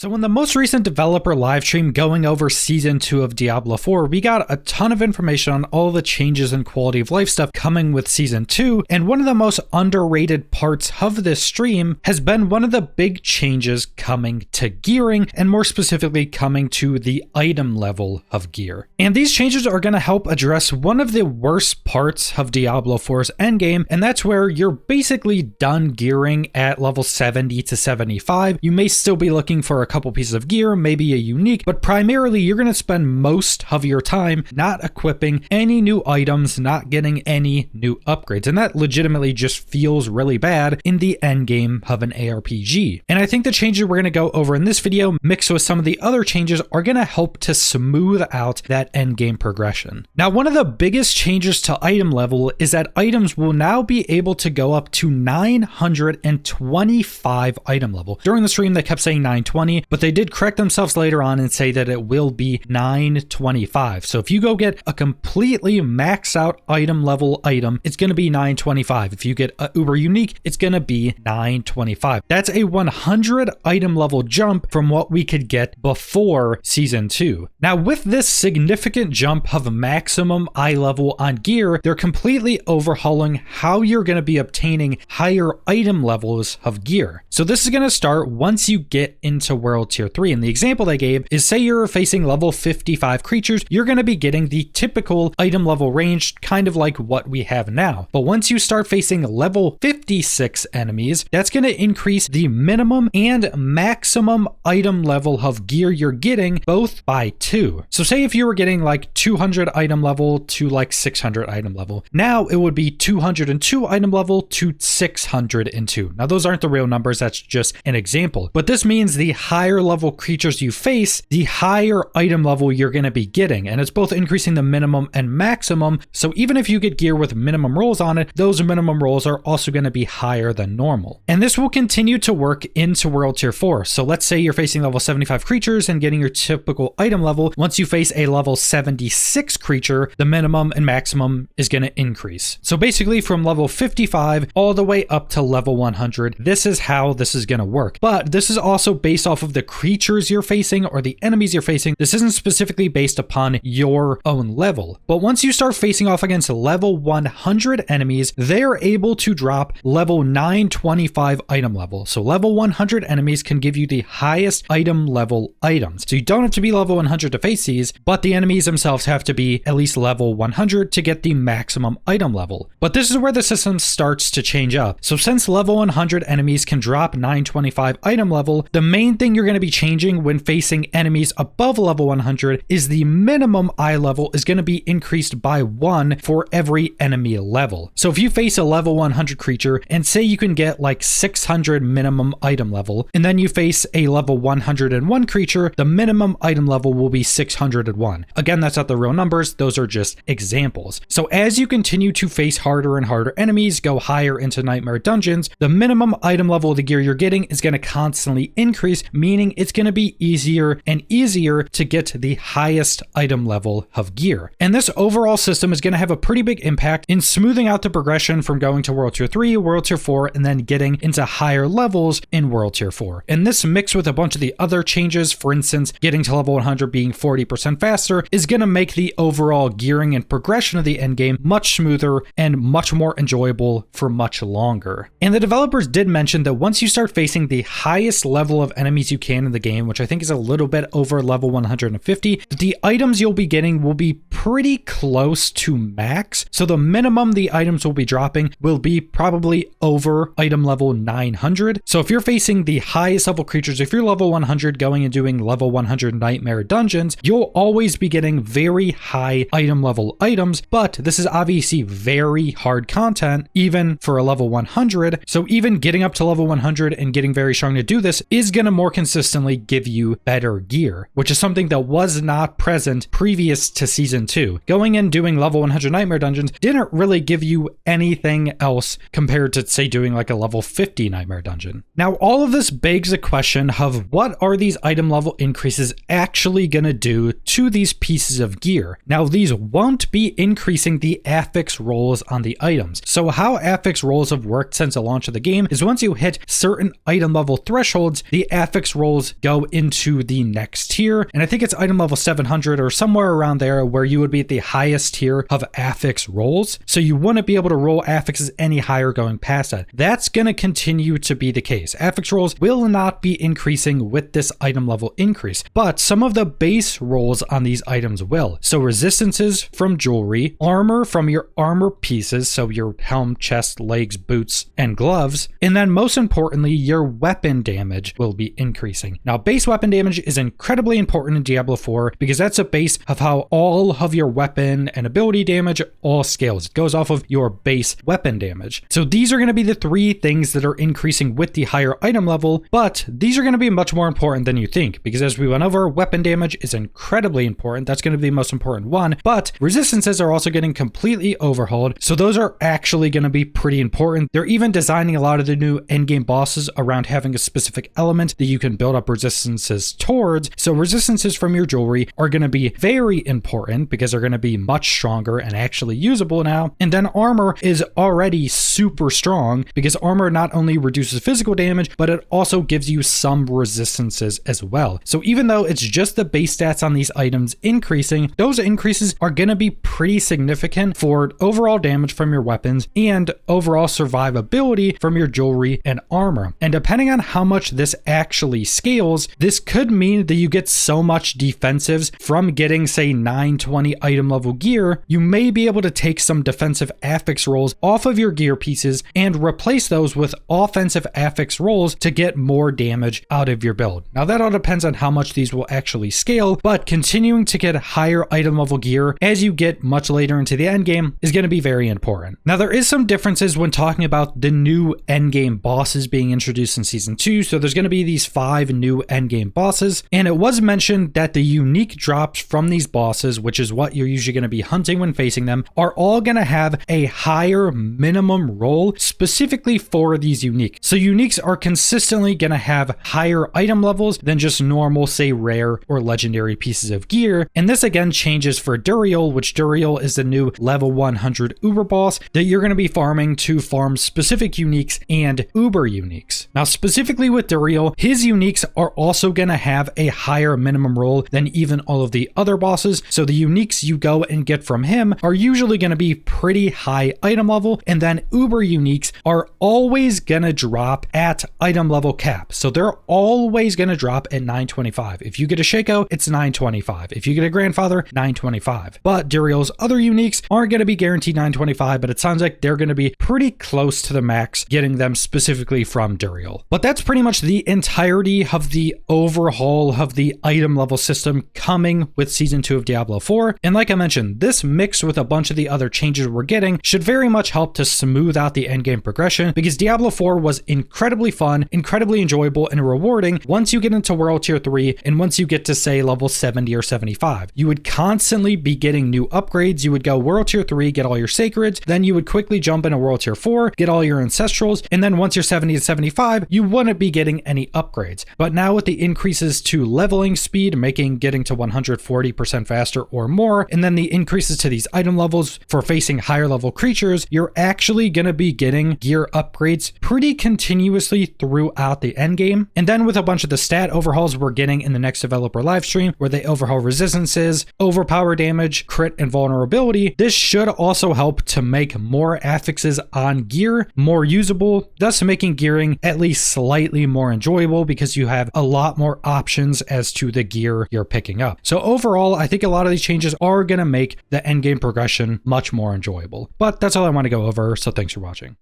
So in the most recent developer livestream going over Season 2 of Diablo 4, we got a ton of information on all the changes and quality of life stuff coming with Season 2, and one of the most underrated parts of this stream has been one of the big changes coming to gearing, and more specifically coming to the item level of gear. And these changes are going to help address one of the worst parts of Diablo 4's endgame, and that's where you're basically done gearing at level 70 to 75. You may still be looking for a couple pieces of gear, maybe a unique, but primarily you're going to spend most of your time not equipping any new items, not getting any new upgrades, and that legitimately just feels really bad in the end game of an ARPG. And I think the changes we're going to go over in this video, mixed with some of the other changes, are going to help to smooth out that end game progression. Now, one of the biggest changes to item level is that items will now be able to go up to 925 item level. During the stream they kept saying 920, but they did correct themselves later on and say that it will be 925. So if you go get a completely maxed out item level item, it's going to be 925. If you get a uber unique, it's going to be 925. That's a 100 item level jump from what we could get before Season 2. Now, with this significant jump of maximum eye level on gear, they're completely overhauling how you're going to be obtaining higher item levels of gear. So this is going to start once you get into World Tier 3, and the example they gave is, say you're facing level 55 creatures, you're going to be getting the typical item level range, kind of like what we have now. But once you start facing level 56 enemies, that's going to increase the minimum and maximum item level of gear you're getting both by 2. So say if you were getting like 200 item level to like 600 item level, now it would be 202 item level to 602. Now those aren't the real numbers, that's just an example. But this means the higher level creatures you face, the higher item level you're going to be getting, and it's both increasing the minimum and maximum. So even if you get gear with minimum rolls on it, those minimum rolls are also going to be higher than normal. And this will continue to work into World Tier 4. So let's say you're facing level 75 creatures and getting your typical item level. Once you face a level 76 creature, the minimum and maximum is going to increase. So basically from level 55 all the way up to level 100, this is how this is going to work. But this is also based off of the creatures you're facing or the enemies you're facing. This isn't specifically based upon your own level. But once you start facing off against level 100 enemies, they're able to drop level 925 item level. So level 100 enemies can give you the highest item level items. So you don't have to be level 100 to face these, but the enemies themselves have to be at least level 100 to get the maximum item level. But this is where the system starts to change up. So since level 100 enemies can drop 925 item level, the main thing you're going to be changing when facing enemies above level 100 is the minimum eye level is going to be increased by 1 for every enemy level. So if you face a level 100 creature and say you can get like 600 minimum item level, and then you face a level 101 creature, the minimum item level will be 601. Again, that's not the real numbers, those are just examples. So as you continue to face harder and harder enemies, go higher into nightmare dungeons, the minimum item level of the gear you're getting is going to constantly increase, meaning it's going to be easier and easier to get the highest item level of gear. And this overall system is going to have a pretty big impact in smoothing out the progression from going to World Tier 3, World Tier 4, and then getting into higher levels in World Tier 4. And this mixed with a bunch of the other changes, for instance, getting to level 100 being 40% faster, is going to make the overall gearing and progression of the endgame much smoother and much more enjoyable for much longer. And the developers did mention that once you start facing the highest level of enemies you can in the game, which I think is a little bit over level 150, the items you'll be getting will be pretty close to max. So the minimum the items will be dropping will be probably over item level 900. So if you're facing the highest level creatures, if you're level 100 going and doing level 100 nightmare dungeons, you'll always be getting very high item level items, but this is obviously very hard content even for a level 100. So even getting up to level 100 and getting very strong to do this is going to more consistently give you better gear, which is something that was not present previous to Season 2. Going and doing level 100 nightmare dungeons didn't really give you anything else compared to, say, doing like a level 50 nightmare dungeon. Now, all of this begs the question of what are these item level increases actually going to do to these pieces of gear? Now, these won't be increasing the affix rolls on the items. So how affix rolls have worked since the launch of the game is once you hit certain item level thresholds, the affix affix rolls go into the next tier, and I think it's item level 700 or somewhere around there where you would be at the highest tier of affix rolls. So you wouldn't be able to roll affixes any higher going past that. That's going to continue to be the case. Affix rolls will not be increasing with this item level increase, but some of the base rolls on these items will. So resistances from jewelry, armor from your armor pieces, so your helm, chest, legs, boots, and gloves, and then most importantly, your weapon damage will be increasing. Now, base weapon damage is incredibly important in Diablo 4 because that's a base of how all of your weapon and ability damage all scales. It goes off of your base weapon damage. So these are going to be the three things that are increasing with the higher item level, but these are going to be much more important than you think because as we went over, weapon damage is incredibly important. That's going to be the most important one, but resistances are also getting completely overhauled. So those are actually going to be pretty important. They're even designing a lot of the new endgame bosses around having a specific element that you can build up resistances towards. So resistances from your jewelry are going to be very important because they're going to be much stronger and actually usable now. And then armor is already super strong because armor not only reduces physical damage, but it also gives you some resistances as well. So even though it's just the base stats on these items increasing, those increases are going to be pretty significant for overall damage from your weapons and overall survivability from your jewelry and armor. And depending on how much this actually scales, this could mean that you get so much defensives from getting, say, 920 item level gear, you may be able to take some defensive affix rolls off of your gear pieces and replace those with offensive affix rolls to get more damage out of your build. Now that all depends on how much these will actually scale, but continuing to get higher item level gear as you get much later into the end game is going to be very important. Now there is some differences when talking about the new end game bosses being introduced in season 2. So there's going to be these 5 new end game bosses, and it was mentioned that the unique drops from these bosses, which is what you're usually going to be hunting when facing them, are all going to have a higher minimum roll specifically for these unique. So uniques are consistently going to have higher item levels than just normal, say, rare or legendary pieces of gear. And this again changes for Duriel, which Duriel is the new level 100 Uber boss that you're going to be farming to farm specific uniques and Uber uniques. Now specifically with Duriel, his uniques are also going to have a higher minimum roll than even all of the other bosses. So the uniques you go and get from him are usually going to be pretty high item level, and then Uber uniques are always going to drop at item level cap. So they're always going to drop at 925. If you get a Shaco, it's 925. If you get a Grandfather, 925. But Duriel's other uniques aren't going to be guaranteed 925, but it sounds like they're going to be pretty close to the max, getting them specifically from Duriel. But that's pretty much the entirety of the overhaul of the item level system coming with season 2 of Diablo 4. And like I mentioned, this mixed with a bunch of the other changes we're getting should very much help to smooth out the endgame progression because Diablo 4 was incredibly fun, incredibly enjoyable, and rewarding once you get into World Tier 3 and once you get to, say, level 70 or 75. You would constantly be getting new upgrades. You would go World Tier 3, get all your sacreds, then you would quickly jump into World Tier 4, get all your ancestrals, and then once you're 70 to 75, you wouldn't be getting any upgrades. But now with the increases to leveling speed, making getting to 140% faster or more, and then the increases to these item levels for facing higher level creatures, you're actually going to be getting gear upgrades pretty continuously throughout the end game. And then with a bunch of the stat overhauls we're getting in the next developer live stream, where they overhaul resistances, overpower damage, crit, and vulnerability, this should also help to make more affixes on gear more usable, thus making gearing at least slightly more enjoyable because you have a lot more options as to the gear you're picking up. So overall, I think a lot of these changes are going to make the endgame progression much more enjoyable. But that's all I want to go over, so thanks for watching.